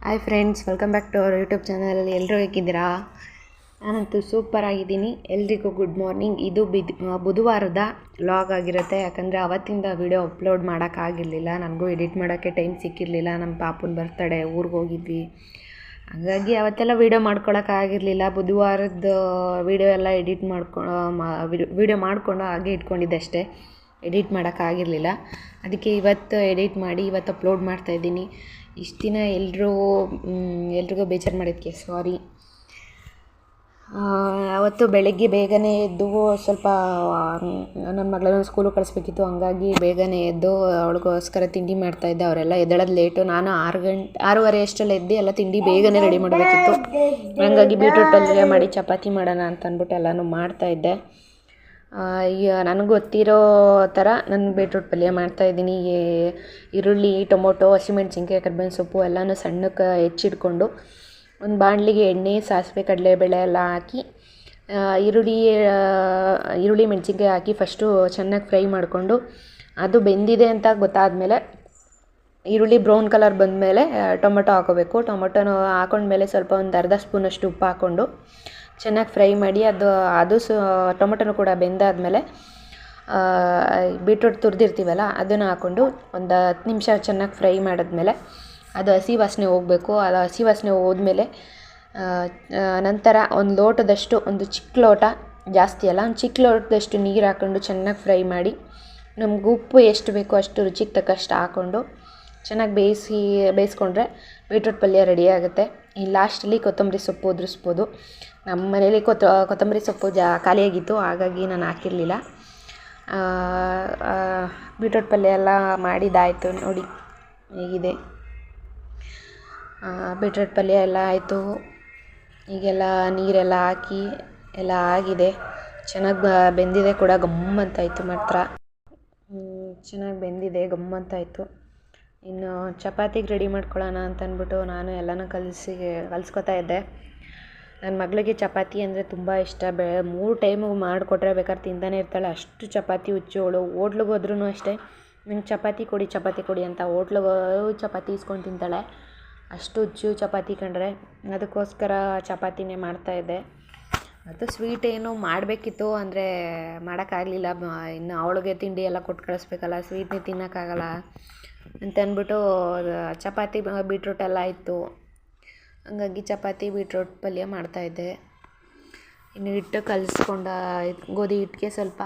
Hi friends, welcome back to our YouTube channel. ಎಲ್ಲರೂ ಹೇಗಿದ್ದೀರಾ? ನಾನಂತೂ ಸೂಪರ್ ಆಗಿದ್ದೀನಿ. ಎಲ್ರಿಗೂ ಗುಡ್ ಮಾರ್ನಿಂಗ್. ಇದು ಬುಧವಾರದ ವ್ಲಾಗ್ ಆಗಿರುತ್ತೆ. ಯಾಕಂದರೆ ಅವತ್ತಿಂದ ವಿಡಿಯೋ ಅಪ್ಲೋಡ್ ಮಾಡೋಕ್ಕಾಗಿರಲಿಲ್ಲ, ನನಗೂ ಎಡಿಟ್ ಮಾಡೋಕ್ಕೆ ಟೈಮ್ ಸಿಕ್ಕಿರಲಿಲ್ಲ. ನಮ್ಮ ಪಾಪನ ಬರ್ತಡೇ, ಊರಿಗೆ ಹೋಗಿದ್ವಿ. ಹಾಗಾಗಿ ಅವತ್ತೆಲ್ಲ ವೀಡಿಯೋ ಮಾಡ್ಕೊಳಕ್ಕಾಗಿರಲಿಲ್ಲ. ಬುಧವಾರದ ವೀಡಿಯೋ ಎಲ್ಲ ವೀಡಿಯೋ ಮಾಡಿಕೊಂಡು ಹಾಗೆ ಇಟ್ಕೊಂಡಿದ್ದೆ ಅಷ್ಟೇ, ಎಡಿಟ್ ಮಾಡೋಕ್ಕಾಗಿರಲಿಲ್ಲ. ಅದಕ್ಕೆ ಇವತ್ತು ಎಡಿಟ್ ಮಾಡಿ ಇವತ್ತು ಅಪ್ಲೋಡ್ ಮಾಡ್ತಾಯಿದ್ದೀನಿ. ಇಷ್ಟು ದಿನ ಎಲ್ರಿಗೂ ಬೇಜಾರು ಮಾಡಿದ್ದಕ್ಕೆ ಸಾರಿ. ಅವತ್ತು ಬೆಳಗ್ಗೆ ಬೇಗನೆ ಎದ್ದು ಸ್ವಲ್ಪ ನನ್ನ ಮಗಳನ್ನ ಸ್ಕೂಲಿಗೆ ಕಳಿಸ್ಬೇಕಿತ್ತು. ಹಂಗಾಗಿ ಬೇಗನೆ ಎದ್ದು ಅವಳಿಗೋಸ್ಕರ ತಿಂಡಿ ಮಾಡ್ತಾಯಿದ್ದೆ. ಅವರೆಲ್ಲ ಎದ್ದೇಳೋದು ಲೇಟು. ನಾನು 6:30 ಅಷ್ಟರಲ್ಲಿ ಎದ್ದು ಎಲ್ಲ ತಿಂಡಿ ಬೇಗನೆ ರೆಡಿ ಮಾಡಬೇಕಿತ್ತು. ಹಂಗಾಗಿ ಬೀಟ್ರೂಟ್ ಪಲ್ಯ ಮಾಡಿ ಚಪಾತಿ ಮಾಡೋಣ ಅಂತ ಅಂದ್ಬಿಟ್ಟು ಎಲ್ಲನೂ ಮಾಡ್ತಾಯಿದ್ದೆ. ಈಗ ನನಗೆ ಗೊತ್ತಿರೋ ಥರ ನಾನು ಬೀಟ್ರೂಟ್ ಪಲ್ಯ ಮಾಡ್ತಾಯಿದ್ದೀನಿ. ಈರುಳ್ಳಿ, ಟೊಮೊಟೊ, ಹಸಿಮೆಣ್ಸಿನ್ಕಾಯಿ, ಕರಿಬೇವಿನ ಸೊಪ್ಪು ಎಲ್ಲನೂ ಸಣ್ಣಕ್ಕೆ ಹೆಚ್ಚಿಟ್ಕೊಂಡು ಒಂದು ಬಾಣಲಿಗೆ ಎಣ್ಣೆ, ಸಾಸಿವೆ, ಕಡಲೆಬೇಳೆ ಎಲ್ಲ ಹಾಕಿ ಈರುಳ್ಳಿ ಮೆಣಸಿನ್ಕಾಯಿ ಹಾಕಿ ಫಸ್ಟು ಚೆನ್ನಾಗಿ ಫ್ರೈ ಮಾಡಿಕೊಂಡು ಅದು ಬೆಂದಿದೆ ಅಂತ ಗೊತ್ತಾದಮೇಲೆ, ಈರುಳ್ಳಿ ಬ್ರೌನ್ ಕಲರ್ ಬಂದಮೇಲೆ ಟೊಮೊಟೊ ಹಾಕೋಬೇಕು. ಟೊಮೊಟೊನ ಹಾಕೊಂಡ್ಮೇಲೆ ಸ್ವಲ್ಪ ಒಂದು ಅರ್ಧ ಸ್ಪೂನಷ್ಟು ಉಪ್ಪು ಹಾಕ್ಕೊಂಡು ಚೆನ್ನಾಗಿ ಫ್ರೈ ಮಾಡಿ ಅದು ಟೊಮೊಟೊನೂ ಕೂಡ ಬೆಂದಾದಮೇಲೆ ಬೀಟ್ರೂಟ್ ತುರಿದಿರ್ತೀವಲ್ಲ ಅದನ್ನು ಹಾಕ್ಕೊಂಡು ಒಂದು 10 ನಿಮಿಷ ಚೆನ್ನಾಗಿ ಫ್ರೈ ಮಾಡಿದ್ಮೇಲೆ ಅದು ಹಸಿ ವಾಸನೆ ಹೋಗಬೇಕು. ಅದು ಹಸಿ ವಾಸನೆ ಹೋದ್ಮೇಲೆ ನಂತರ ಒಂದು ಲೋಟದಷ್ಟು, ಒಂದು ಚಿಕ್ಕ ಲೋಟ, ಜಾಸ್ತಿ ಅಲ್ಲ, ಒಂದು ಚಿಕ್ಕ ಲೋಟದಷ್ಟು ನೀರು ಹಾಕ್ಕೊಂಡು ಚೆನ್ನಾಗಿ ಫ್ರೈ ಮಾಡಿ, ನಮ್ಗೆ ಉಪ್ಪು ಎಷ್ಟು ಬೇಕೋ ಅಷ್ಟು ರುಚಿಗೆ ತಕ್ಕಷ್ಟು ಹಾಕ್ಕೊಂಡು ಚೆನ್ನಾಗಿ ಬೇಯಿಸ್ಕೊಂಡ್ರೆ ಬೀಟ್ರೂಟ್ ಪಲ್ಯ ರೆಡಿ ಆಗುತ್ತೆ. ಈ ಲಾಸ್ಟಲ್ಲಿ ಕೊತ್ತಂಬರಿ ಸೊಪ್ಪು ಉದುರಿಸ್ಬೋದು. ನಮ್ಮ ಮನೇಲಿ ಕೊತ್ತಂಬರಿ ಸೊಪ್ಪು ಖಾಲಿಯಾಗಿತ್ತು, ಹಾಗಾಗಿ ನಾನು ಹಾಕಿರಲಿಲ್ಲ. ಬೀಟ್ರೂಟ್ ಪಲ್ಯ ಎಲ್ಲ ಮಾಡಿದ್ದಾಯಿತು. ನೋಡಿ ಹೇಗಿದೆ. ಬೀಟ್ರೂಟ್ ಪಲ್ಯ ಎಲ್ಲ ಆಯಿತು. ಈಗೆಲ್ಲ ನೀರೆಲ್ಲ ಹಾಕಿ ಎಲ್ಲ ಆಗಿದೆ. ಚೆನ್ನಾಗಿ ಬೆಂದಿದೆ ಕೂಡ, ಗಮ್ಮಂತಾಯಿತು. ಮಾತ್ರ ಚೆನ್ನಾಗಿ ಬೆಂದಿದೆ, ಗಮ್ಮಂತಾಯಿತು. ಇನ್ನು ಚಪಾತಿಗೆ ರೆಡಿ ಮಾಡ್ಕೊಳ್ಳೋಣ ಅಂತ ಅಂದ್ಬಿಟ್ಟು ನಾನು ಎಲ್ಲನೂ ಕಲಿಸ್ಕೊತಾ ಇದ್ದೆ. ನನ್ನ ಮಗಳಿಗೆ ಚಪಾತಿ ಅಂದರೆ ತುಂಬ ಇಷ್ಟ. 3 ಟೈಮು ಮಾಡಿಕೊಟ್ರೆ ಬೇಕಾದ್ರೆ ತಿಂತಾನೆ ಇರ್ತಾಳೆ. ಅಷ್ಟು ಚಪಾತಿ ಹುಚ್ಚೋಳು. ಹೋಟ್ಲಿಗೆ ಹೋದ್ರೂ ಅಷ್ಟೇ, ನಂಗೆ ಚಪಾತಿ ಕೊಡಿ ಅಂತ ಹೋಟ್ಲಿಗೆ ಚಪಾತಿ ಇಸ್ಕೊಂಡು ತಿಂತಾಳೆ. ಅಷ್ಟು ಹುಚ್ಚು ಚಪಾತಿ ಕಂಡ್ರೆ. ಅದಕ್ಕೋಸ್ಕರ ಚಪಾತಿನೇ ಮಾಡ್ತಾಯಿದ್ದೆ. ಮತ್ತು ಸ್ವೀಟ್ ಏನು ಮಾಡಬೇಕಿತ್ತು, ಅಂದರೆ ಮಾಡೋಕ್ಕಾಗಲಿಲ್ಲ. ಇನ್ನು ಅವಳಿಗೆ ತಿಂಡಿ ಎಲ್ಲ ಕೊಟ್ಟು ಕಳಿಸ್ಬೇಕಲ್ಲ, ಸ್ವೀಟ್ನೇ ತಿನ್ನೋಕ್ಕಾಗಲ್ಲ ಅಂತ ಅಂದ್ಬಿಟ್ಟು ಚಪಾತಿ ಬೀಟ್ರೂಟ್ ಎಲ್ಲ ಇತ್ತು. ಹಂಗಾಗಿ ಚಪಾತಿ ಬೀಟ್ರೂಟ್ ಪಲ್ಯ ಮಾಡ್ತಾಯಿದ್ದೆ. ಇನ್ನು ಹಿಟ್ಟು ಗೋಧಿ ಹಿಟ್ಟಿಗೆ ಸ್ವಲ್ಪ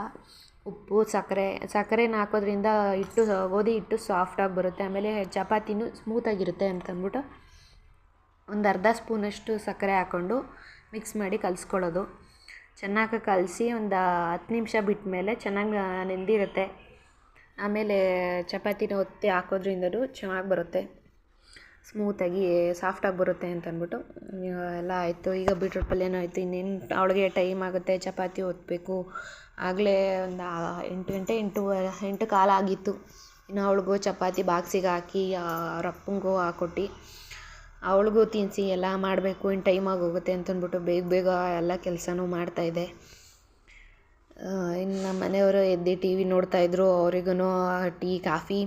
ಉಪ್ಪು, ಸಕ್ಕರೆನ ಹಾಕೋದ್ರಿಂದ ಗೋಧಿ ಹಿಟ್ಟು ಸಾಫ್ಟಾಗಿ ಬರುತ್ತೆ. ಆಮೇಲೆ ಚಪಾತಿನೂ ಸ್ಮೂತಾಗಿರುತ್ತೆ ಅಂತಂದ್ಬಿಟ್ಟು ಒಂದು ಅರ್ಧ ಸ್ಪೂನಷ್ಟು ಸಕ್ಕರೆ ಹಾಕ್ಕೊಂಡು ಮಿಕ್ಸ್ ಮಾಡಿ ಕಲಿಸ್ಕೊಳ್ಳೋದು. ಚೆನ್ನಾಗಿ ಕಲಸಿ ಒಂದು 10 ನಿಮಿಷ ಬಿಟ್ಟ ಮೇಲೆ ಚೆನ್ನಾಗಿ ನೆಂದಿರುತ್ತೆ. ಆಮೇಲೆ ಚಪಾತಿನ ಒತ್ತಿ ಹಾಕೋದ್ರಿಂದಲೂ ಚೆನ್ನಾಗಿ ಬರುತ್ತೆ, ಸ್ಮೂತಾಗಿ ಸಾಫ್ಟಾಗಿ ಬರುತ್ತೆ ಅಂತ ಎಲ್ಲ ಆಯಿತು. ಈಗ ಬೀಟ್ರೂಟ್ ಪಲ್ಯನೂ ಆಯಿತು. ಇನ್ನೇನು ಅವಳಿಗೆ ಟೈಮ್ ಆಗುತ್ತೆ, ಚಪಾತಿ ಒತ್ತಬೇಕು. ಆಗಲೇ ಒಂದು 8 ಗಂಟೆ 8 ಕಾಲು ಆಗಿತ್ತು. ಇನ್ನು ಅವಳಿಗೂ ಚಪಾತಿ ಬಾಕ್ಸಿಗೆ ಹಾಕಿ ಅವ್ರ ಅಪ್ಪಂಗೂ ಹಾಕ್ಕೊಟ್ಟು ಅವಳಿಗೂ ತಿನ್ನಿಸಿ ಎಲ್ಲ ಮಾಡಬೇಕು. ಇನ್ನು ಟೈಮಾಗಿ ಹೋಗುತ್ತೆ ಅಂತಂದ್ಬಿಟ್ಟು ಬೇಗ ಎಲ್ಲ ಕೆಲಸನೂ ಮಾಡ್ತಾಯಿದ್ದೆ. ಇನ್ನು ನಮ್ಮ ಮನೆಯವರು ಎದ್ದು ಟಿ ವಿ ನೋಡ್ತಾಯಿದ್ರು. ಅವರಿಗೂ ಟೀ, ಕಾಫಿ,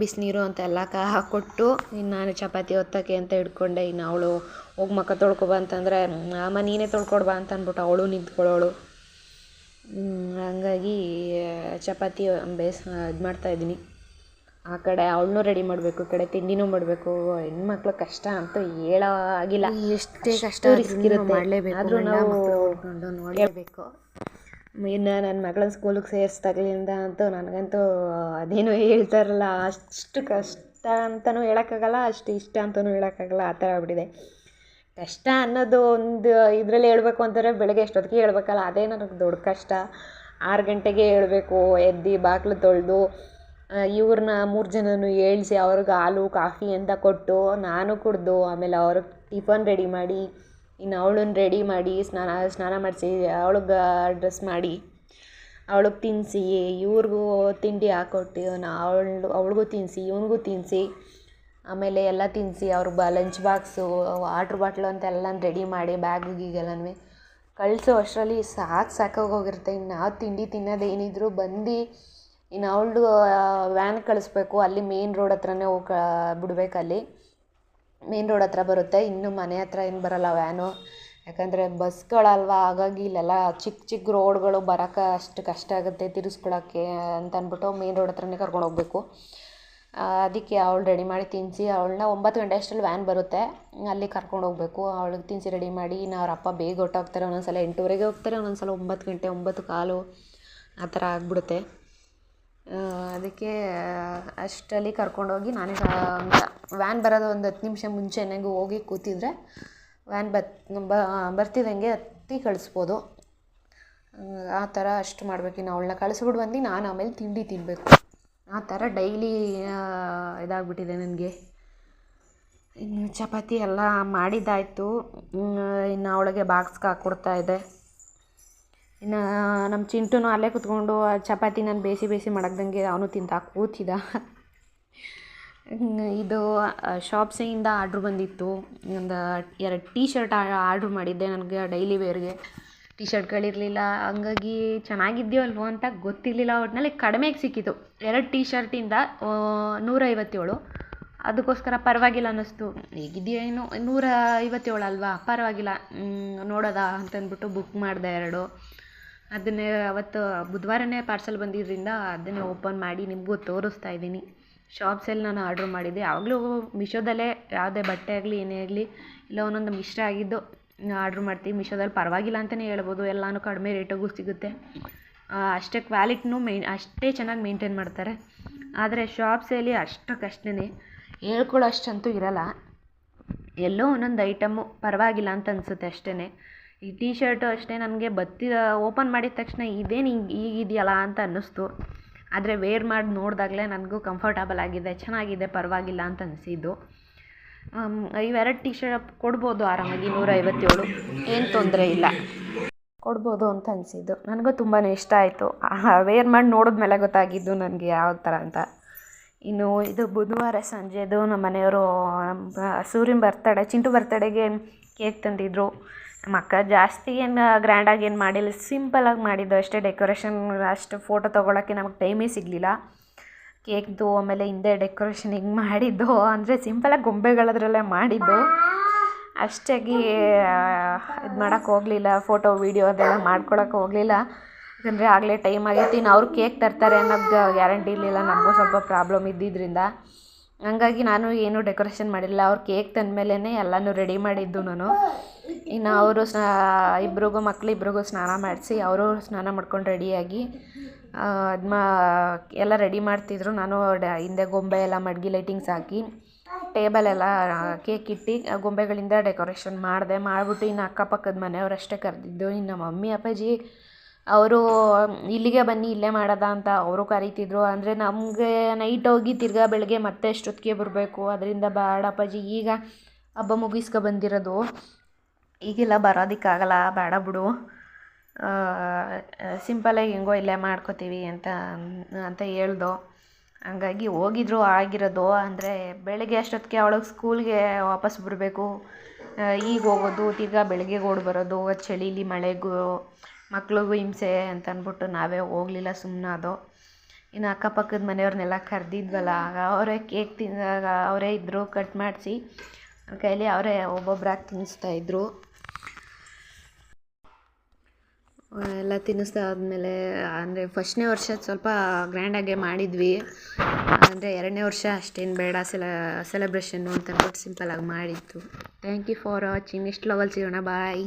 ಬಿಸಿನೀರು ಅಂತೆಲ್ಲ ಹಾಕ್ಕೊಟ್ಟು ಇನ್ನು ನಾನು ಚಪಾತಿ ಒತ್ತಕ್ಕೆ ಅಂತ ಹಿಡ್ಕೊಂಡೆ. ಇನ್ನು ಅವಳು ಹೋಗಿ ಮುಖ ತೊಳ್ಕೊಬಾ ಅಂತಂದರೆ, ಅಮ್ಮ ನೀನೇ ತೊಳ್ಕೊಡ್ಬಾ ಅಂತ ಅಂದ್ಬಿಟ್ಟು ಅವಳು ನಿಂತ್ಕೊಳ್ಳೋಳು. ಹಂಗಾಗಿ ಚಪಾತಿ ಇದು ಮಾಡ್ತಾಯಿದ್ದೀನಿ. ಆ ಕಡೆ ಅವಳನ್ನೂ ರೆಡಿ ಮಾಡಬೇಕು, ಈ ಕಡೆ ತಿಂಡಿನೂ ಮಾಡಬೇಕು. ಹೆಣ್ಮಕ್ಳು ಕಷ್ಟ ಅಂತೂ ಹೇಳೋ ಆಗಿಲ್ಲ. ಎಷ್ಟೇ ಕಷ್ಟ ಮಾಡಲೇಬೇಕು, ಆದರೂ ನಾವು ನೋಡಲೇಬೇಕು. ಇನ್ನು ನನ್ನ ಮಗಳನ್ನ ಸ್ಕೂಲಿಗೆ ಸೇರಿಸ್ದಾಗಲಿಂದ ಅಂತೂ ನನಗಂತೂ ಅದೇನೋ ಹೇಳ್ತಾರಲ್ಲ, ಅಷ್ಟು ಕಷ್ಟ ಅಂತಲೂ ಹೇಳೋಕ್ಕಾಗಲ್ಲ, ಅಷ್ಟು ಇಷ್ಟ ಅಂತಲೂ ಹೇಳೋಕ್ಕಾಗಲ್ಲ, ಆ ಥರ ಆಗ್ಬಿಟ್ಟಿದೆ. ಕಷ್ಟ ಅನ್ನೋದು ಒಂದು ಇದರಲ್ಲಿ ಹೇಳ್ಬೇಕು ಅಂತಂದರೆ ಬೆಳಗ್ಗೆ ಎಷ್ಟೊತ್ತಿಗೆ ಹೇಳ್ಬೇಕಲ್ಲ, ಅದೇ ನನಗೆ ದೊಡ್ಡ ಕಷ್ಟ. 6 ಗಂಟೆಗೆ ಹೇಳ್ಬೇಕು, ಎದ್ದು ಬಾಗಿಲು ತೊಳೆದು ಇವ್ರನ್ನ 3 ಜನನೂ ಏಳಿಸಿ ಅವ್ರಿಗೆ ಹಾಲು ಕಾಫಿ ಅಂತ ಕೊಟ್ಟು ನಾನು ಕುಡಿದು, ಆಮೇಲೆ ಅವ್ರಿಗೆ ಟಿಫನ್ ರೆಡಿ ಮಾಡಿ, ಇನ್ನು ಅವಳನ್ನ ರೆಡಿ ಮಾಡಿ ಸ್ನಾನ ಮಾಡಿಸಿ ಅವಳಿಗೆ ಡ್ರೆಸ್ ಮಾಡಿ ಅವಳಿಗೆ ತಿನ್ನಿಸಿ, ಇವ್ರಿಗೂ ತಿಂಡಿ ಹಾಕ್ಕೊಟ್ಟು ಅವಳಿಗೂ ತಿನ್ನಿಸಿ, ಇವನಿಗೂ ತಿನ್ನಿಸಿ, ಆಮೇಲೆ ಎಲ್ಲ ತಿನ್ನಿಸಿ ಅವ್ರಿಗೆ ಲಂಚ್ ಬಾಕ್ಸು, ವಾಟ್ರ್ ಬಾಟ್ಲು ಅಂತೆಲ್ಲ ರೆಡಿ ಮಾಡಿ ಬ್ಯಾಗಿಗೆಲ್ಲನೂ ಕಳಿಸೋ ಅಷ್ಟರಲ್ಲಿ ಸಾಕಾಗೋಗಿರುತ್ತೆ. ಇನ್ನು ನಾವು ತಿಂಡಿ ತಿನ್ನೋದೇನಿದ್ರು ಬಂದು ಇನ್ನು ಅವಳು ವ್ಯಾನ್ ಕಳಿಸ್ಬೇಕು. ಅಲ್ಲಿ ಮೇನ್ ರೋಡ್ ಹತ್ರನೇ ಹೋಗಿ ಬಿಡಬೇಕಲ್ಲಿ. ಮೇನ್ ರೋಡ್ ಹತ್ರ ಬರುತ್ತೆ, ಇನ್ನು ಮನೆ ಹತ್ರ ಏನು ಬರೋಲ್ಲ ವ್ಯಾನು. ಯಾಕಂದರೆ ಬಸ್ಗಳಲ್ವ, ಹಾಗಾಗಿ ಇಲ್ಲೆಲ್ಲ ಚಿಕ್ಕ ಚಿಕ್ಕ ರೋಡ್ಗಳು ಬರೋಕ್ಕೆ ಅಷ್ಟು ಕಷ್ಟ ಆಗುತ್ತೆ ತಿರ್ಗಿಸ್ಕೊಳಕ್ಕೆ ಅಂತ ಅಂದ್ಬಿಟ್ಟು ಮೇನ್ ರೋಡ್ ಹತ್ರನೇ ಕರ್ಕೊಂಡು ಹೋಗಬೇಕು. ಅದಕ್ಕೆ ಅವಳು ರೆಡಿ ಮಾಡಿ ತಿನ್ನಿಸಿ ಅವಳನ್ನ 9 ಗಂಟೆ ಅಷ್ಟರಲ್ಲಿ ವ್ಯಾನ್ ಬರುತ್ತೆ, ಅಲ್ಲಿ ಕರ್ಕೊಂಡು ಹೋಗಬೇಕು. ಅವಳಿಗೆ ತಿನ್ನಿಸಿ ರೆಡಿ ಮಾಡಿ ಇನ್ನು ಅವ್ರ ಅಪ್ಪ ಬೇಗ ಹೊರ್ಟೋಗ್ತಾರೆ. ಒಂದೊಂದು ಸಲ 8:30ಗೆ ಹೋಗ್ತಾರೆ, ಒಂದೊಂದು ಸಲ 9 ಗಂಟೆ 9:15 ಆ ಥರ ಆಗಿಬಿಡುತ್ತೆ. ಅದಕ್ಕೆ ಅಷ್ಟರಲ್ಲಿ ಕರ್ಕೊಂಡೋಗಿ ನಾನೇ ವ್ಯಾನ್ ಬರೋದು ಒಂದು 10 ನಿಮಿಷ ಮುಂಚೆನೇ ಹೋಗಿ ಕೂತಿದ್ರೆ ವ್ಯಾನ್ ಬರ್ತಿದ್ದಂಗೆ ಹತ್ತಿ ಕಳಿಸ್ಬೋದು. ಆ ಥರ ಅಷ್ಟು ಮಾಡಬೇಕು. ಇನ್ನು ಅವಳನ್ನ ಕಳಿಸ್ಬಿಟ್ಟು ಬಂದು ನಾನು ಆಮೇಲೆ ತಿಂಡಿ ತಿನ್ನಬೇಕು. ಆ ಥರ ಡೈಲಿ ಇದಾಗ್ಬಿಟ್ಟಿದೆ ನನಗೆ. ಇನ್ನು ಚಪಾತಿ ಎಲ್ಲ ಮಾಡಿದ್ದಾಯಿತು, ಇನ್ನು ಅವಳಿಗೆ ಬಾಕ್ಸ್ಗೆ ಹಾಕ್ಕೊಡ್ತಾ ಇದೆ. ಇನ್ನು ನಮ್ಮ ಚಿಂಟುನು ಅಲ್ಲೇ ಕೂತ್ಕೊಂಡು ಚಪಾತಿ ನಾನು ಬೇಯಿಸಿ ಮಾಡಕ್ದಂಗೆ ಅವನು ತಿಂತಾ ಕೂತಿದ್ದ. ಇದು ಶಾಪ್ಸಿಂದ ಆರ್ಡ್ರ್ ಬಂದಿತ್ತು. ಒಂದು 2 ಟೀ ಶರ್ಟ್ ಆರ್ಡ್ರ್ ಮಾಡಿದ್ದೆ ನನಗೆ ಡೈಲಿ ವೇರ್ಗೆ. ಟೀ ಶರ್ಟ್ಗಳಿರಲಿಲ್ಲ, ಹಂಗಾಗಿ ಚೆನ್ನಾಗಿದೆಯೋ ಅಲ್ವೋ ಅಂತ ಗೊತ್ತಿರಲಿಲ್ಲ. ಒಟ್ಟಿನಲ್ಲಿ ಕಡಿಮೆಗೆ ಸಿಕ್ಕಿತು. 2 ಟೀ ಶರ್ಟಿಂದ 157. ಅದಕ್ಕೋಸ್ಕರ ಪರವಾಗಿಲ್ಲ ಅನ್ನಿಸ್ತು. ಹೇಗಿದೆಯೋ ಏನೋ 157 ಅಲ್ವಾ, ಪರವಾಗಿಲ್ಲ ನೋಡೋದಾ ಅಂತಂದ್ಬಿಟ್ಟು ಬುಕ್ ಮಾಡಿದೆ 2. ಅದನ್ನೇ ಅವತ್ತು ಬುಧವಾರನೇ ಪಾರ್ಸಲ್ ಬಂದಿದ್ದರಿಂದ ಅದನ್ನೇ ಓಪನ್ ಮಾಡಿ ನಿಮಗೂ ತೋರಿಸ್ತಾ ಇದ್ದೀನಿ. ಶಾಪ್ಸಲ್ಲಿ ನಾನು ಆರ್ಡ್ರ್ ಮಾಡಿದ್ದೆ. ಯಾವಾಗಲೂ ಮೀಶೋದಲ್ಲೇ ಯಾವುದೇ ಬಟ್ಟೆ ಆಗಲಿ ಏನೇ ಆಗಲಿ ಇಲ್ಲ ಒಂದೊಂದು ಇಷ್ಟ ಆಗಿದ್ದು ಆರ್ಡ್ರ್ ಮಾಡ್ತೀವಿ. ಮೀಶೋದಲ್ಲಿ ಪರವಾಗಿಲ್ಲ ಅಂತಲೇ ಹೇಳ್ಬೋದು, ಎಲ್ಲನೂ ಕಡಿಮೆ ರೇಟಿಗೂ ಸಿಗುತ್ತೆ. ಅಷ್ಟೇ ಕ್ವಾಲಿಟಿನೂ ಅಷ್ಟೇ ಚೆನ್ನಾಗಿ ಮೇಂಟೈನ್ ಮಾಡ್ತಾರೆ. ಆದರೆ ಶಾಪ್ಸಲ್ಲಿ ಅಷ್ಟಕ್ಕಷ್ಟೇ ಹೇಳ್ಕೊಳ್ಳೋ ಅಷ್ಟಂತೂ ಇರೋಲ್ಲ. ಎಲ್ಲೋ ಒಂದೊಂದು ಐಟಮು ಪರವಾಗಿಲ್ಲ ಅಂತ ಅನಿಸುತ್ತೆ ಅಷ್ಟೇ. ಈ ಟೀ ಶರ್ಟು ಅಷ್ಟೇ ನನಗೆ ಓಪನ್ ಮಾಡಿದ ತಕ್ಷಣ ಇದೇನು ಹೀಗಿದೆಯಲ್ಲ ಅಂತ ಅನ್ನಿಸ್ತು. ಆದರೆ ವೇರ್ ಮಾಡಿ ನೋಡಿದಾಗಲೇ ನನಗೂ ಕಂಫರ್ಟಬಲ್ ಆಗಿದೆ, ಚೆನ್ನಾಗಿದೆ, ಪರವಾಗಿಲ್ಲ ಅಂತ ಅನಿಸಿದ್ದು. ಇವೆರಡು ಟೀ ಶರ್ಟ್ ಕೊಡ್ಬೋದು ಆರಾಮಾಗಿ 157, ಏನು ತೊಂದರೆ ಇಲ್ಲ, ಕೊಡ್ಬೋದು ಅಂತ ಅನಿಸಿದ್ದು. ನನಗೂ ತುಂಬಾ ಇಷ್ಟ ಆಯಿತು. ವೇರ್ ಮಾಡಿ ನೋಡಿದ್ಮೇಲೆ ಗೊತ್ತಾಗಿದ್ದು ನನಗೆ ಯಾವ ಥರ ಅಂತ. ಇನ್ನು ಇದು ಬುಧವಾರ ಸಂಜೆದು ನಮ್ಮ ಮನೆಯವರು ಸೂರ್ಯನ ಚಿಂಟು ಬರ್ತಡೆಗೆ ಕೇಕ್ ತಂದಿದ್ರು. ನಮ್ಮ ಅಕ್ಕ ಜಾಸ್ತಿ ಏನು ಗ್ರ್ಯಾಂಡಾಗಿ ಏನು ಮಾಡಿಲ್ಲ, ಸಿಂಪಲಾಗಿ ಮಾಡಿದ್ದು ಅಷ್ಟೇ. ಡೆಕೋರೇಷನ್ ಅಷ್ಟು ಫೋಟೋ ತೊಗೊಳಕ್ಕೆ ನಮಗೆ ಟೈಮೇ ಸಿಗಲಿಲ್ಲ. ಕೇಕ್ದು ಆಮೇಲೆ ಹಿಂದೆ ಡೆಕೋರೇಷನ್ ಹಿಂಗೆ ಮಾಡಿದ್ದು ಅಂದರೆ ಸಿಂಪಲಾಗಿ ಗೊಂಬೆಗಳದ್ರಲ್ಲೇ ಮಾಡಿದ್ದು. ಅಷ್ಟಾಗಿ ಇದು ಮಾಡೋಕ್ಕೆ ಹೋಗಲಿಲ್ಲ, ಫೋಟೋ ವೀಡಿಯೋ ಅದೆಲ್ಲ ಮಾಡ್ಕೊಳಕ್ಕೆ ಹೋಗಲಿಲ್ಲ. ಯಾಕಂದರೆ ಆಗಲೇ ಟೈಮ್ ಆಗೈತಿ, ಇನ್ನು ಅವ್ರು ಕೇಕ್ ತರ್ತಾರೆ ಅನ್ನೋದು ಗ್ಯಾರಂಟಿ ಇರಲಿಲ್ಲ. ನಮಗೂ ಸ್ವಲ್ಪ ಪ್ರಾಬ್ಲಮ್ ಇದ್ದಿದ್ದರಿಂದ ಹಂಗಾಗಿ ನಾನು ಏನೂ ಡೆಕೋರೇಷನ್ ಮಾಡಿಲ್ಲ. ಅವ್ರು ಕೇಕ್ ತಂದಮೇಲೇ ಎಲ್ಲನೂ ರೆಡಿ ಮಾಡಿದ್ದು ನಾನು. ಇನ್ನು ಅವರು ಮಕ್ಕಳಿಬ್ರಿಗೂ ಸ್ನಾನ ಮಾಡಿಸಿ ಅವರು ಸ್ನಾನ ಮಾಡ್ಕೊಂಡು ರೆಡಿಯಾಗಿ ಎಲ್ಲ ರೆಡಿ ಮಾಡ್ತಿದ್ರು. ನಾನು ಹಿಂದೆ ಗೊಂಬೆ ಎಲ್ಲ ಮಡ್ಗಿ ಲೈಟಿಂಗ್ಸ್ ಹಾಕಿ ಟೇಬಲೆಲ್ಲ ಕೇಕ್ ಇಟ್ಟು ಗೊಂಬೆಗಳಿಂದ ಡೆಕೋರೇಷನ್ ಮಾಡಿಬಿಟ್ಟು ಇನ್ನು ಅಕ್ಕಪಕ್ಕದ ಮನೆಯವರಷ್ಟೇ ಕರೆದಿದ್ದು. ಇನ್ನು ನಮ್ಮ ಮಮ್ಮಿ ಅಪ್ಪಾಜಿ ಅವರು ಇಲ್ಲಿಗೆ ಬನ್ನಿ ಇಲ್ಲೇ ಮಾಡೋದ ಅಂತ ಅವರು ಕರೀತಿದ್ರು. ಅಂದರೆ ನಮಗೆ ನೈಟ್ ಹೋಗಿ ತಿರ್ಗಾ ಬೆಳಗ್ಗೆ ಮತ್ತೆ ಎಷ್ಟೊತ್ತಿಗೆ ಬರಬೇಕು, ಅದರಿಂದ ಬೇಡ ಅಪ್ಪಾಜಿ, ಈಗ ಹಬ್ಬ ಮುಗಿಸ್ಕೊ ಬಂದಿರೋದು, ಈಗೆಲ್ಲ ಬರೋದಕ್ಕಾಗಲ್ಲ, ಬೇಡ ಬಿಡು, ಸಿಂಪಲಾಗಿ ಹೆಂಗೋ ಇಲ್ಲೇ ಮಾಡ್ಕೋತೀವಿ ಅಂತ ಹೇಳ್ದೋ. ಹಂಗಾಗಿ ಹೋಗಿದ್ರು ಆಗಿರೋದು. ಅಂದರೆ ಬೆಳಗ್ಗೆ ಅಷ್ಟೊತ್ತಿಗೆ ಅವಳಿಗೆ ಸ್ಕೂಲ್ಗೆ ವಾಪಸ್ ಬರಬೇಕು, ಈಗ ಹೋಗೋದು ತಿರ್ಗಾ ಬೆಳಗ್ಗೆ ಓಡಿ ಬರೋದು, ಚಳಿಲಿ ಮಳೆಗೂ ಮಕ್ಳಿಗೂ ಹಿಂಸೆ ಅಂತ ಅಂದ್ಬಿಟ್ಟು ನಾವೇ ಹೋಗಲಿಲ್ಲ, ಸುಮ್ಮನಾದೋ. ಇನ್ನು ಅಕ್ಕಪಕ್ಕದ ಮನೆಯವ್ರನ್ನೆಲ್ಲ ಕರೆದಿದ್ವಲ್ಲ, ಅವರೇ ಕೇಕ್ ಅವರೇ ಇದ್ದರು, ಕಟ್ ಮಾಡಿಸಿ ಕೈಲಿ ಅವರೇ ಒಬ್ಬೊಬ್ಬರಾಗಿ ತಿನ್ನಿಸ್ತಾಯಿದ್ರು. ಎಲ್ಲ ತಿನ್ನಿಸ್ದಾದ್ಮೇಲೆ ಅಂದರೆ ಫಸ್ಟ್ನೇ ವರ್ಷ ಸ್ವಲ್ಪ ಗ್ರ್ಯಾಂಡಾಗೆ ಮಾಡಿದ್ವಿ. ಅಂದರೆ 2ನೇ ವರ್ಷ ಅಷ್ಟೇನು ಬೇಡ ಸೆಲೆಬ್ರೇಷನ್ನು ಅಂತ ಅಂದ್ಬಿಟ್ಟು ಸಿಂಪಲಾಗಿ ಮಾಡಿತ್ತು. Thank you for watching. Next ವ್ಲಾಗಲ್ಲಿ ಸಿಗೋಣ, ಬಾಯ್.